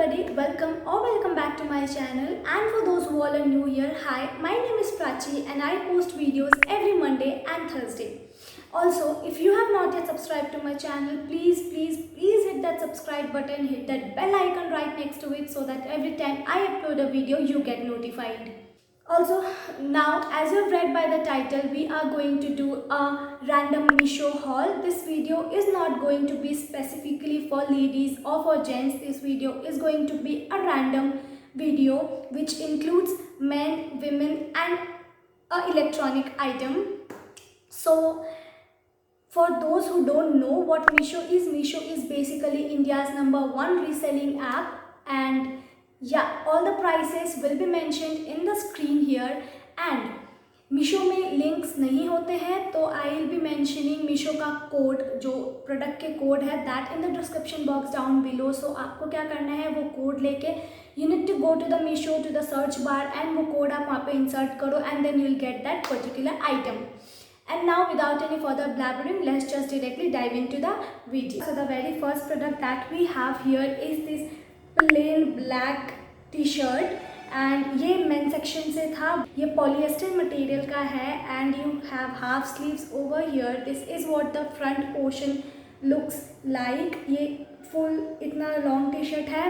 everybody, welcome back to my channel. And for those who all are new here, hi, my name is Prachi and I post videos every Monday and Thursday. Also, if you have not yet subscribed to my channel, please hit that subscribe button, hit that bell icon right next to it so that every time I upload a video, you get notified. Also, now as you have read by the title, we are going to do a random Meesho haul. This video is not going to be specifically for ladies or for gents. This video is going to be a random video which includes men, women and a electronic item. So for those who don't know what Meesho is basically India's #1 reselling app, and yeah, all the prices will be mentioned in the screen here. And Meesho में links नहीं होते हैं तो I will be mentioning Meesho का code, जो product के code है, that in the description box down below. So आपको क्या करना है, वो कोड लेके you need to go to the Meesho to the search bar and वो कोड आप वहाँ पे insert करो and then you will get that particular item. And now without any further blabbering, let's just directly dive into the video. So the very first product that we have here is this plain black t-shirt and ये men section से था. ये polyester material का है and you have half sleeves over here. This is what the front portion looks like. ये full इतना long t-shirt है.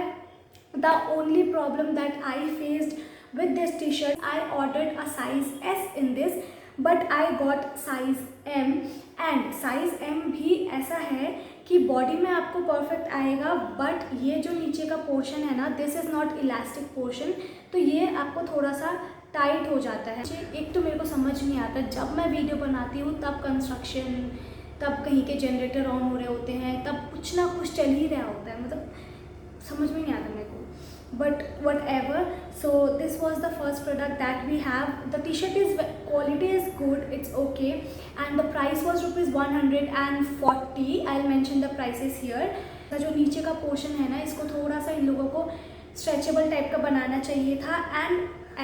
The only problem that I faced with this t-shirt, I ordered a size S in this. But I got size M and size M भी ऐसा है कि body में आपको perfect आएगा, बट ये जो नीचे का पोर्शन है ना, this is not elastic portion, तो ये आपको थोड़ा सा टाइट हो जाता है. एक तो मेरे को समझ नहीं आता, जब मैं वीडियो बनाती हूँ तब कंस्ट्रक्शन, तब कहीं के जनरेटर ऑन हो रहे होते हैं, तब कुछ ना कुछ चल ही रहा होता है, मतलब समझ में नहीं आता मेरे को. But whatever, so this was the first product that we have. The t-shirt is quality is good, it's okay, and the price was ₹140. I'll mention the prices here. जो नीचे का पोर्शन है ना, इसको थोड़ा सा इन लोगों को स्ट्रेचेबल टाइप का बनाना चाहिए था. एंड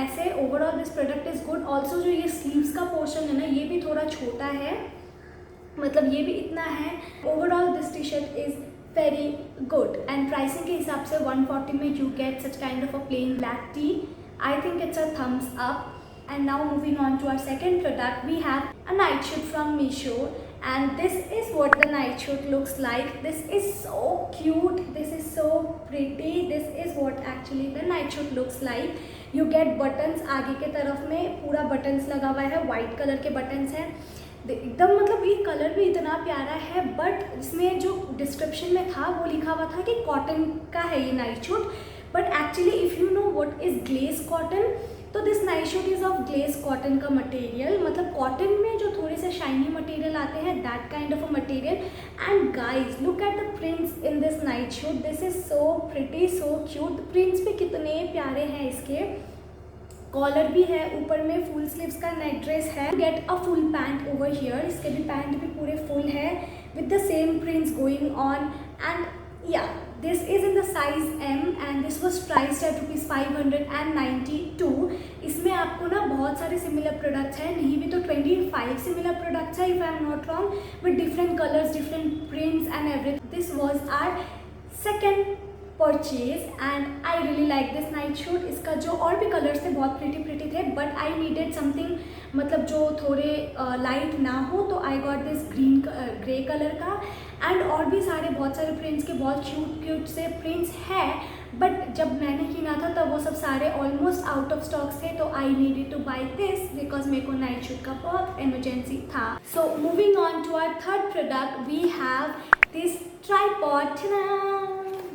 ऐसे overall this product is good. Also जो ये स्लीव्स का पोर्शन है ना, ये भी थोड़ा छोटा है, मतलब ये भी इतना है. Overall this T shirt is very good and pricing के हिसाब से 140 में you get such kind of a plain black tee. I think it's a thumbs up. And now moving on to our second product, we have a night shoot from Meesho, and this is what the night shoot looks like. This is so cute, this is so pretty. This is what actually the night shoot looks like. You get buttons, आगे के तरफ में पूरा buttons लगा हुआ है, white color के buttons हैं एकदम, मतलब ये कलर भी इतना प्यारा है. बट इसमें जो डिस्क्रिप्शन में था वो लिखा हुआ था कि कॉटन का है ये night suit, but actually if you know what is glaze cotton, तो this night suit is of glaze cotton का मटेरियल, मतलब कॉटन में जो थोड़े से शाइनी मटेरियल आते हैं, that kind of a material. And guys look at the prints in this night suit. This is so pretty, so cute. Prints भी कितने प्यारे हैं इसके. कॉलर भी है, ऊपर में फुल स्लीव्स का नेक ड्रेस है. Get a full pant over here. इसके भी पैंट भी पूरे फुल है with the same prints going on. And ya this is in the size M and this was priced at ₹592. इसमें आपको ना बहुत सारे सिमिलर प्रोडक्ट्स हैं, नहीं भी तो 25 सिमिलर प्रोडक्ट्स है if I am not wrong, with different colours, different prints and everything. This was our second purchase and I really like this night suit. इसका जो और भी कलर्स थे बहुत प्रिटी थे, बट आई नीडेड समथिंग मतलब जो थोड़े लाइट ना हो, तो I got this grey colour का. एंड और भी सारे बहुत सारे प्रिंट्स के बहुत क्यूट से प्रिंट्स हैं, बट जब मैंने किना था तब वो सब सारे ऑलमोस्ट आउट ऑफ स्टॉक थे, तो I needed to buy this because मेरे को नाइट शूट का बहुत इमरजेंसी था. So moving on to our third product, we have this tripod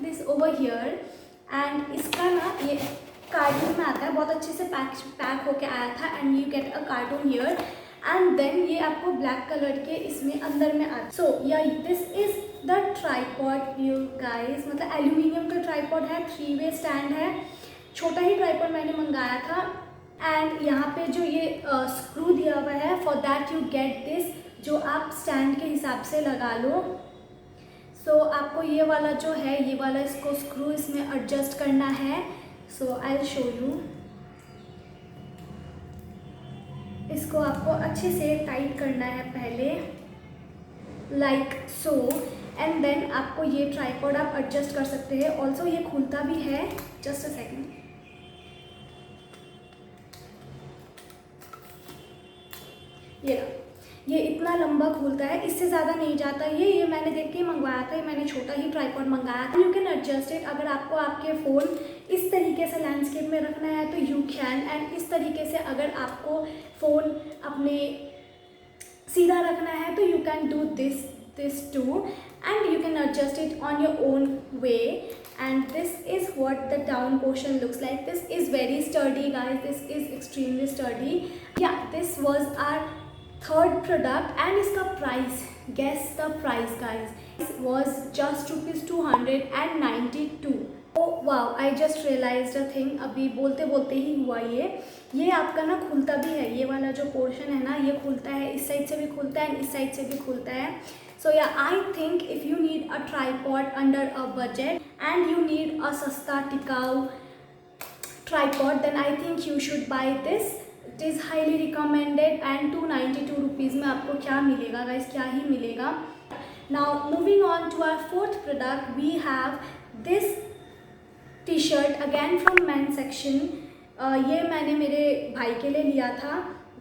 this over here. And इसका ना ये कार्टून में आता है, बहुत अच्छे से पैक होके आया था. And you get a cartoon here and then ये आपको ब्लैक कलर के इसमें अंदर में आता. सो या this is the tripod you guys, मतलब एल्यूमिनियम का ट्राइपॉड है, 3-way स्टैंड है. छोटा ही ट्राइपॉड मैंने मंगाया था. एंड यहाँ पे जो ये स्क्रू दिया हुआ है, for that you get this, जो आप स्टैंड के हिसाब से लगा लो. सो आपको ये वाला जो है, ये वाला इसको स्क्रू इसमें एडजस्ट करना है. सो आई विल शो यू. इसको आपको अच्छे से टाइट करना है पहले, लाइक सो. एंड देन आपको ये ट्राईपॉड आप एडजस्ट कर सकते हैं। ऑल्सो ये खुलता भी है, जस्ट अ सेकेंड, ये इतना लंबा खुलता है, इससे ज़्यादा नहीं जाता ये मैंने देख के मंगवाया था, ये मैंने छोटा ही ट्राईपॉड मंगाया था। यू कैन एडजस्ट इट, अगर आपको आपके फ़ोन इस तरीके से लैंडस्केप में रखना है तो यू कैन, एंड इस तरीके से अगर आपको फ़ोन अपने सीधा रखना है तो you can do this too, and you can adjust it on your own way. And this is what the down portion looks like. This is very sturdy guys, this is extremely sturdy. Yeah, this was our third product and इसका price, guess the price guys, it was just ₹292. Oh wow, I just realized a thing, अभी बोलते बोलते ही हुआ ये आपका ना खुलता भी है, ये वाला जो पोर्शन है ना ये खुलता है, इस साइड से भी खुलता है, इस साइड से भी खुलता है। So yeah, I think if you need a tripod under a budget and you need a सस्ता टिकाऊ tripod, then I think you should buy this. It is highly recommended and ₹292 में आपको क्या मिलेगा guys, क्या ही मिलेगा। Now moving on to our fourth product, we have this t-shirt again from men's section. ये मैंने मेरे भाई के लिए लिया था।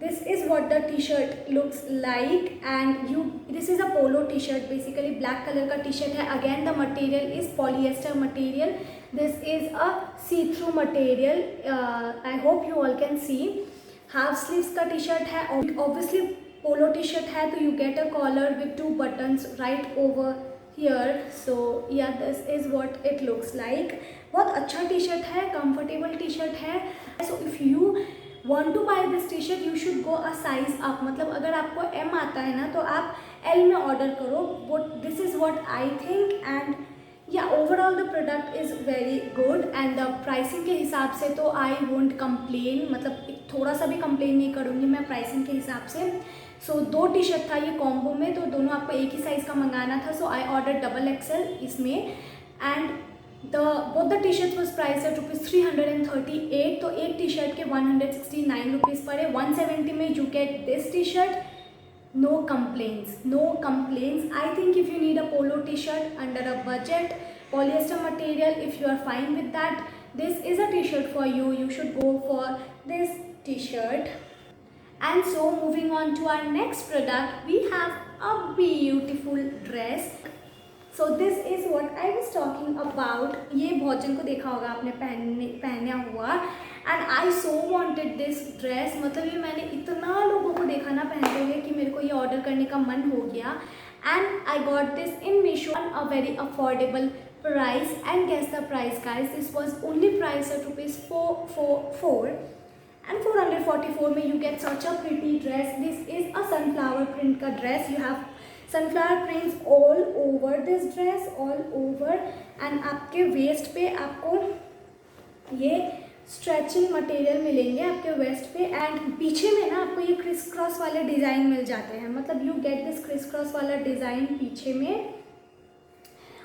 This is what the t-shirt looks like, and this is a polo t-shirt, basically black color का t-shirt है। Again the material is polyester material. This is a see-through material. I hope you all can see. Half sleeves का t-shirt है, obviously polo t-shirt है तो you get a collar with 2 buttons right over here. So yeah, this is what it looks like. बहुत अच्छा t-shirt है, comfortable t-shirt है। So if you want to buy this t-shirt, you should go a size up. मतलब अगर आपको M आता है ना तो आप L में ऑर्डर करो। This is what I think, and yeah, overall the product is very good and the pricing के हिसाब से तो I won't complain, मतलब थोड़ा सा भी कंप्लेन नहीं करूँगी मैं प्राइसिंग के हिसाब से। सो 2 टी शर्ट था ये कॉम्बो में, तो दोनों आपको एक ही साइज़ का मंगाना था। सो आई ऑर्डर XXL इसमें, and both the t-shirts was priced at ₹338. तो एक टी शर्ट के ₹169 पड़े। 170 में you get this t-shirt. No complaints, no complaints. I think if you need a polo t-shirt under a budget, polyester material, if you are fine with that, this is a t-shirt for you. You should go for this t-shirt. And so moving on to our next product, we have a beautiful dress. So this is what I was talking about. ये भोजन को देखा होगा आपने पहना हुआ, and I so wanted this dress. मतलब ये मैंने इतना लोगों को देखा ना पहनते हुए कि मेरे को ये ऑर्डर करने का मन हो गया, and I got this in Meesho on a very affordable price. And guess the price guys, this was only priced at ₹444, and 444 में you get such a pretty dress. This is a sunflower print का dress. You have sunflower prints all over this dress, all over, and आपके waste पे आपको ये stretching material मिलेंगे आपके waste पे, and पीछे में ना आपको ये क्रिस क्रॉस वाले डिज़ाइन मिल जाते हैं। मतलब you get this criss cross वाला डिज़ाइन पीछे में,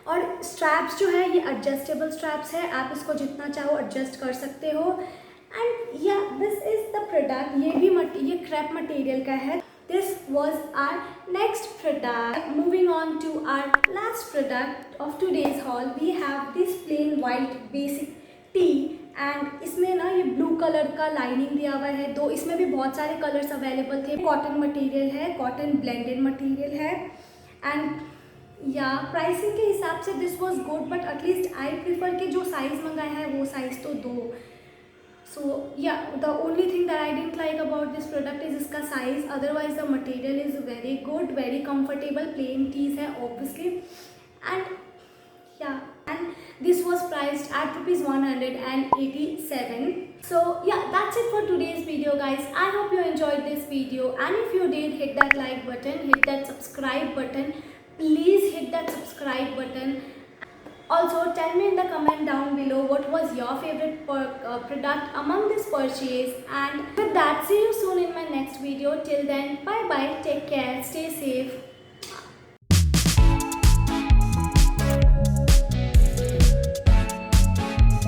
और स्ट्रैप्स जो है ये एडजस्टेबल स्ट्रैप्स है, आप इसको जितना चाहो एडजस्ट कर सकते हो। And ya this is the product, ये क्रेप मटेरियल का है। This was our next product. Moving on to our last product of today's haul, we have this plain white basic tee, and इसमें ना ये blue colour का lining दिया हुआ है। दो इसमें भी बहुत सारे कलर्स अवेलेबल थे। कॉटन मटेरियल है, कॉटन ब्लेंडेड मटेरियल है, एंड या प्राइसिंग के हिसाब से this was good, but at least I prefer कि जो साइज़ मंगाया है वो साइज़ तो दो। So yeah, the only thing that I didn't like about this product is इसका size. Otherwise the material is very good, very comfortable. Plain tees है obviously, and yeah, and this was priced at ₹187. So yeah, that's it for today's video guys. I hope you enjoyed this video, and if you did, hit that like button, hit that subscribe button. Please hit that subscribe button. Also tell me in the comment down below what was your favorite product among this purchase, and with that, see you soon in my next video. Till then, bye bye, take care, stay safe.